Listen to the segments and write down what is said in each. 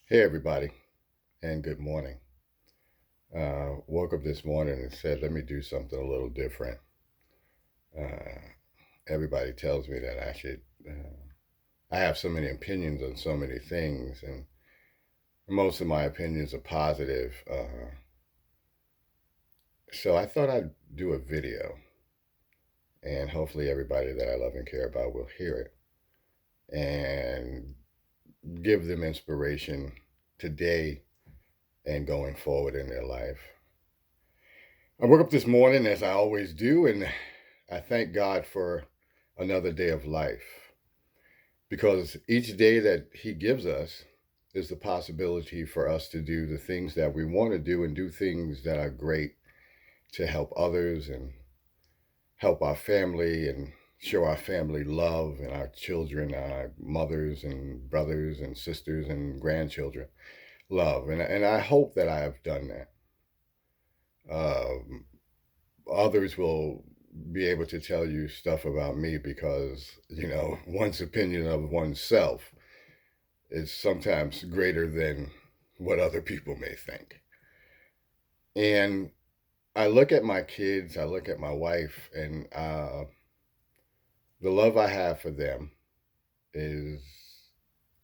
Hey, everybody, and good morning. Woke up this morning and said, let me do something a little different. Uh, Everybody tells me that I have so many opinions on so many things, and most of my opinions are positive. So I thought I'd do a video, and hopefully, everybody that I love and care about will hear it and give them inspiration today and going forward in their life. I woke up this morning as I always do, and I thank God for another day of life because each day that He gives us is the possibility for us to do the things that we want to do and do things that are great to help others and help our family and show our family love and our children, our mothers and brothers and sisters and grandchildren love. And I hope that I have done that. Um, Others will be able to tell you stuff about me because, one's opinion of oneself is sometimes greater than what other people may think. And I look at my kids, I look at my wife, and the love I have for them is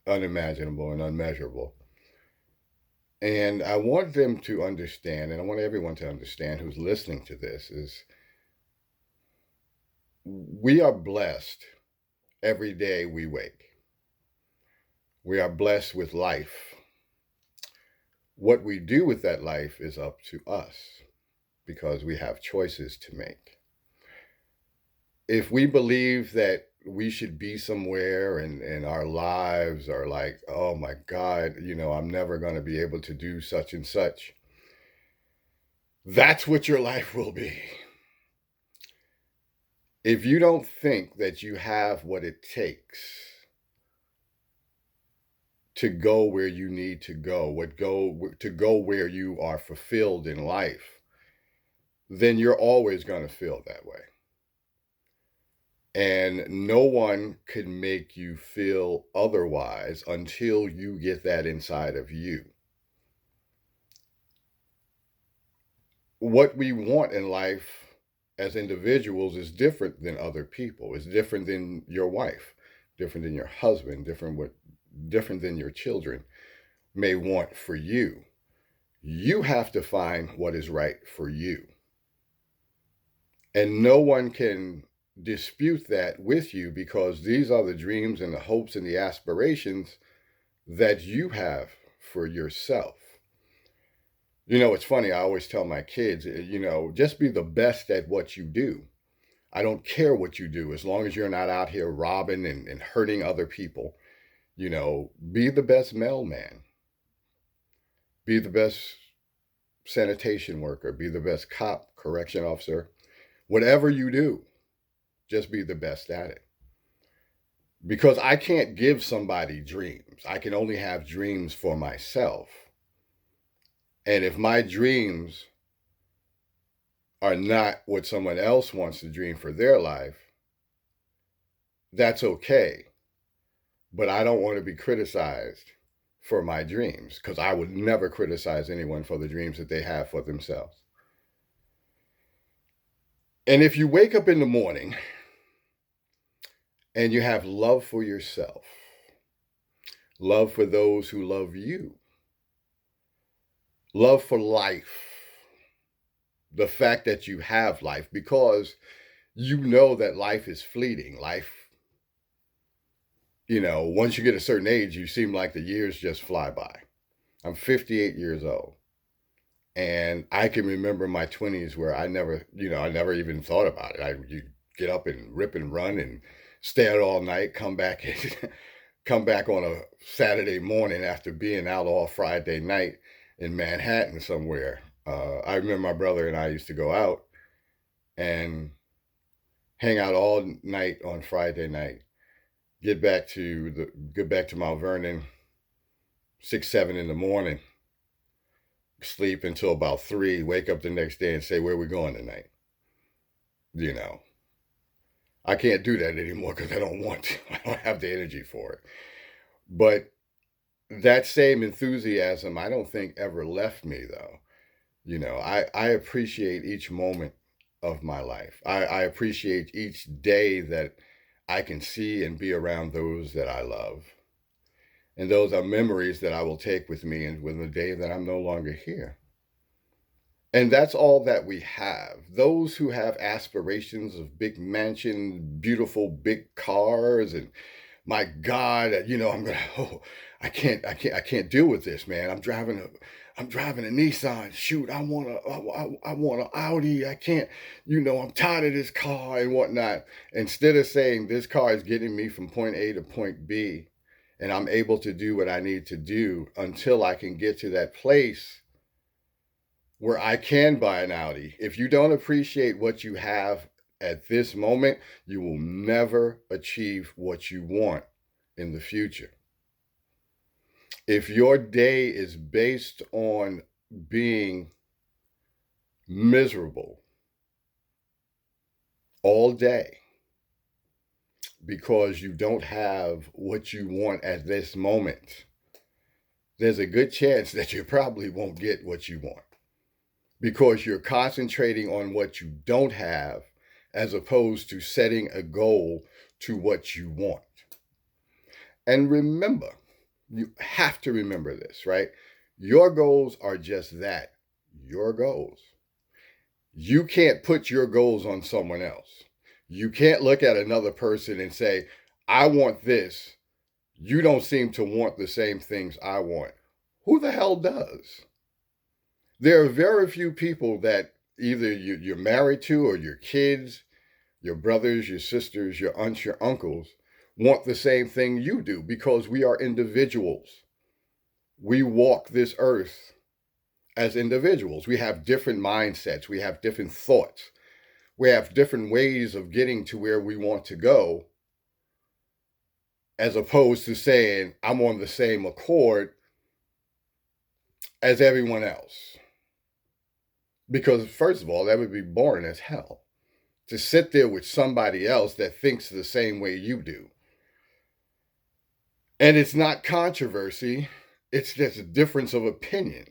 unimaginable and unmeasurable. And I want them to understand, and I want everyone to understand who's listening to this, is we are blessed every day we wake. We are blessed with life. What we do with that life is up to us because we have choices to make. If we believe that we should be somewhere and our lives are like, oh my God, I'm never going to be able to do such and such, that's what your life will be. If you don't think that you have what it takes to go where you need to go, to go where you are fulfilled in life, then you're always going to feel that way. And no one can make you feel otherwise until you get that inside of you. What we want in life as individuals is different than other people. It's different than your wife, different than your husband, different than your children may want for you. You have to find what is right for you. And no one can dispute that with you because these are the dreams and the hopes and the aspirations that you have for yourself. It's funny. I always tell my kids, just be the best at what you do. I don't care what you do as long as you're not out here robbing and hurting other people. Be the best mailman, be the best sanitation worker, be the best cop, correction officer, whatever you do, just be the best at it. Because I can't give somebody dreams. I can only have dreams for myself. And if my dreams are not what someone else wants to dream for their life, that's okay. But I don't want to be criticized for my dreams because I would never criticize anyone for the dreams that they have for themselves. And if you wake up in the morning and you have love for yourself, love for those who love you, love for life, the fact that you have life, because you know that life is fleeting. Once you get a certain age, you seem like the years just fly by. I'm 58 years old. And I can remember my 20s where I never even thought about it. You get up and rip and run and stay out all night, come back and come back on a Saturday morning after being out all Friday night in Manhattan somewhere. I remember my brother and I used to go out and hang out all night on Friday night. Get back to Mount Vernon 6, 7 in the morning. Sleep until about 3. Wake up the next day and say, "Where we going tonight?" You know, I can't do that anymore because I don't want to. I don't have the energy for it. But That same enthusiasm, I don't think ever left me though. I appreciate each moment of my life. I appreciate each day that I can see and be around those that I love. And those are memories that I will take with me and with the day that I'm no longer here. And that's all that we have. Those who have aspirations of big mansion, beautiful big cars, and my God, I'm gonna. Oh, I can't deal with this, man. I'm driving a Nissan. Shoot, I want an Audi. I can't, I'm tired of this car and whatnot. Instead of saying this car is getting me from point A to point B, and I'm able to do what I need to do until I can get to that place where I can buy an Audi. If you don't appreciate what you have at this moment, you will never achieve what you want in the future. If your day is based on being miserable all day because you don't have what you want at this moment, there's a good chance that you probably won't get what you want because you're concentrating on what you don't have as opposed to setting a goal to what you want. And remember, you have to remember this, right? Your goals are just that, your goals. You can't put your goals on someone else. You can't look at another person and say, I want this. You don't seem to want the same things I want. Who the hell does? There are very few people that either you're married to or your kids, your brothers, your sisters, your aunts, your uncles want the same thing you do because we are individuals. We walk this earth as individuals. We have different mindsets. We have different thoughts. We have different ways of getting to where we want to go, as opposed to saying, I'm on the same accord as everyone else. Because, first of all, that would be boring as hell to sit there with somebody else that thinks the same way you do. And it's not controversy, it's just a difference of opinion.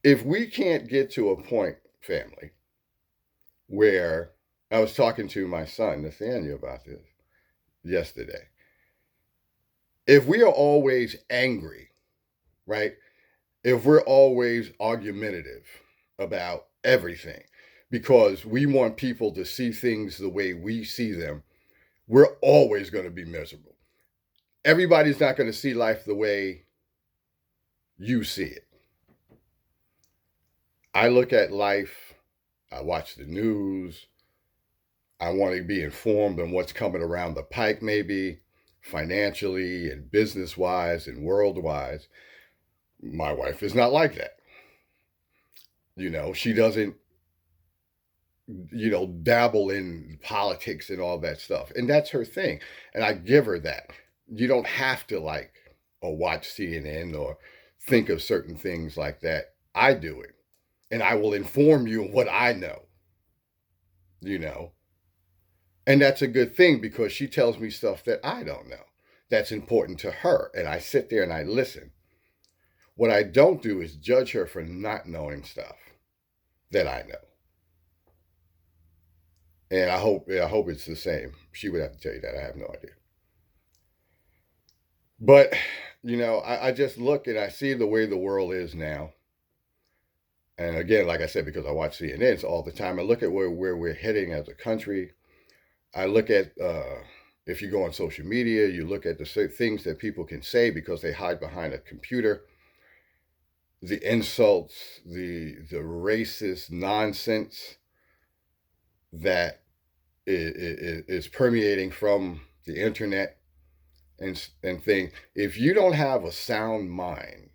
If we can't get to a point, family, where I was talking to my son, Nathaniel, about this yesterday. If we are always angry, right? If we're always argumentative about everything because we want people to see things the way we see them, we're always going to be miserable. Everybody's not going to see life the way you see it. I look at life, I watch the news, I want to be informed on what's coming around the pike, maybe financially and business wise and world wise. My wife is not like that. She doesn't, dabble in politics and all that stuff. And that's her thing. And I give her that. You don't have to like or watch CNN or think of certain things like that. I do it. And I will inform you of what I know. And that's a good thing because she tells me stuff that I don't know that's important to her. And I sit there and I listen. What I don't do is judge her for not knowing stuff that I know. And I hope it's the same. She would have to tell you that. I have no idea. But, I just look and I see the way the world is now. And again, like I said, because I watch CNNs all the time, I look at where we're heading as a country. I look at, if you go on social media, you look at the things that people can say because they hide behind a computer. The insults, the racist nonsense that is permeating from the internet and things. If you don't have a sound mind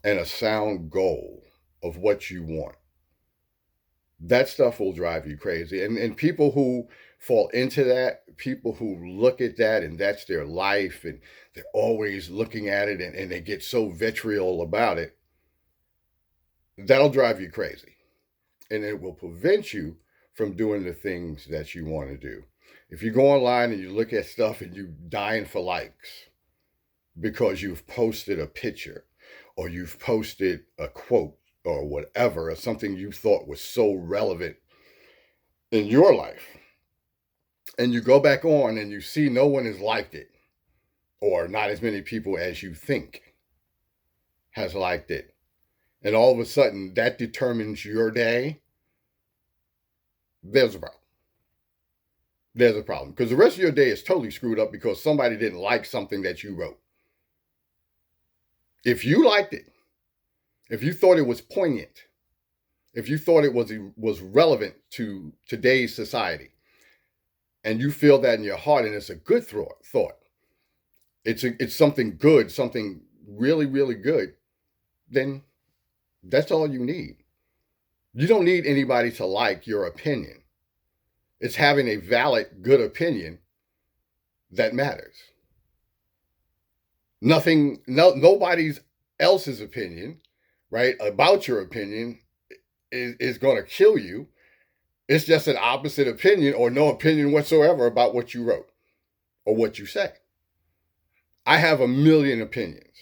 and a sound goal of what you want, that stuff will drive you crazy. And people who fall into that, people who look at that and that's their life and they're always looking at it and they get so vitriol about it, that'll drive you crazy. And it will prevent you from doing the things that you want to do. If you go online and you look at stuff and you dying for likes because you've posted a picture or you've posted a quote or whatever, or something you thought was so relevant in your life, and you go back on and you see no one has liked it, or not as many people as you think has liked it, and all of a sudden that determines your day, there's a problem. There's a problem. Because the rest of your day is totally screwed up because somebody didn't like something that you wrote. If you liked it, if you thought it was poignant, if you thought it was relevant to today's society, and you feel that in your heart, and it's a good thought, it's something good, something really, really good, then that's all you need. You don't need anybody to like your opinion. It's having a valid, good opinion that matters. Nobody's else's opinion, right, about your opinion is going to kill you. It's just an opposite opinion or no opinion whatsoever about what you wrote or what you say. I have a million opinions.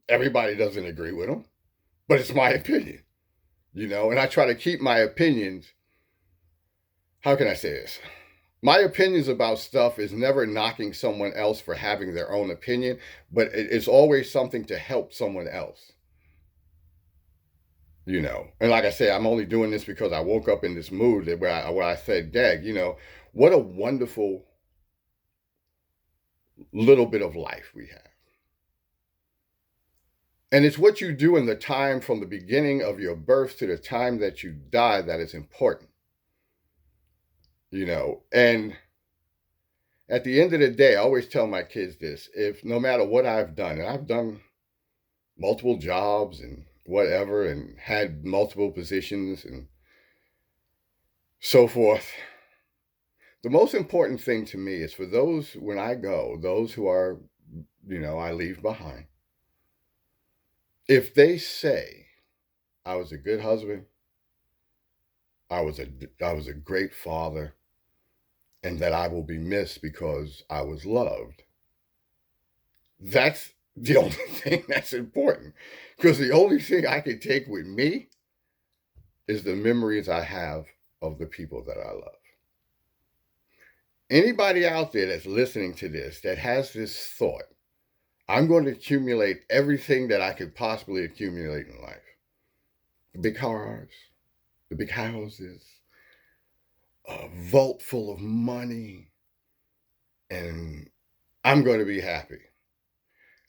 Everybody doesn't agree with them, but it's my opinion, and I try to keep my opinions. How can I say this? My opinions about stuff is never knocking someone else for having their own opinion, but it's always something to help someone else. And like I say, I'm only doing this because I woke up in this mood where I said, Dag, what a wonderful little bit of life we have. And it's what you do in the time from the beginning of your birth to the time that you die that is important. And at the end of the day, I always tell my kids this: if no matter what I've done, and I've done multiple jobs and whatever, and had multiple positions and so forth, the most important thing to me is for those, when I go, those who are, I leave behind, if they say I was a good husband, I was a great father, and that I will be missed because I was loved, that's the only thing that's important. Because the only thing I can take with me is the memories I have of the people that I love. Anybody out there that's listening to this that has this thought, I'm going to accumulate everything that I could possibly accumulate in life. The big cars, the big houses, a vault full of money, and I'm going to be happy.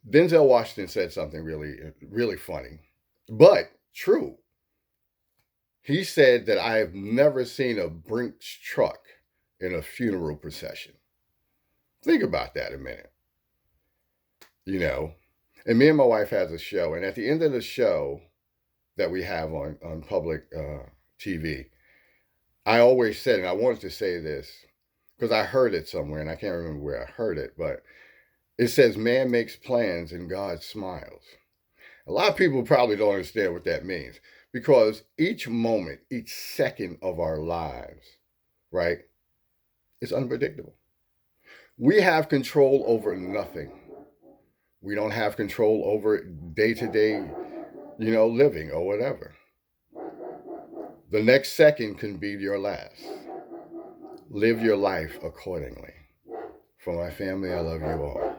Denzel Washington said something really, really funny, but true. He said that I have never seen a Brinks truck in a funeral procession. Think about that a minute. And me and my wife has a show, and at the end of the show that we have on public TV, I always said, and I wanted to say this because I heard it somewhere, and I can't remember where I heard it, but it says, man makes plans and God smiles. A lot of people probably don't understand what that means, because each moment, each second of our lives, right, is unpredictable. We have control over nothing. We don't have control over day-to-day, living or whatever. The next second can be your last. Live your life accordingly. For my family, I love you all.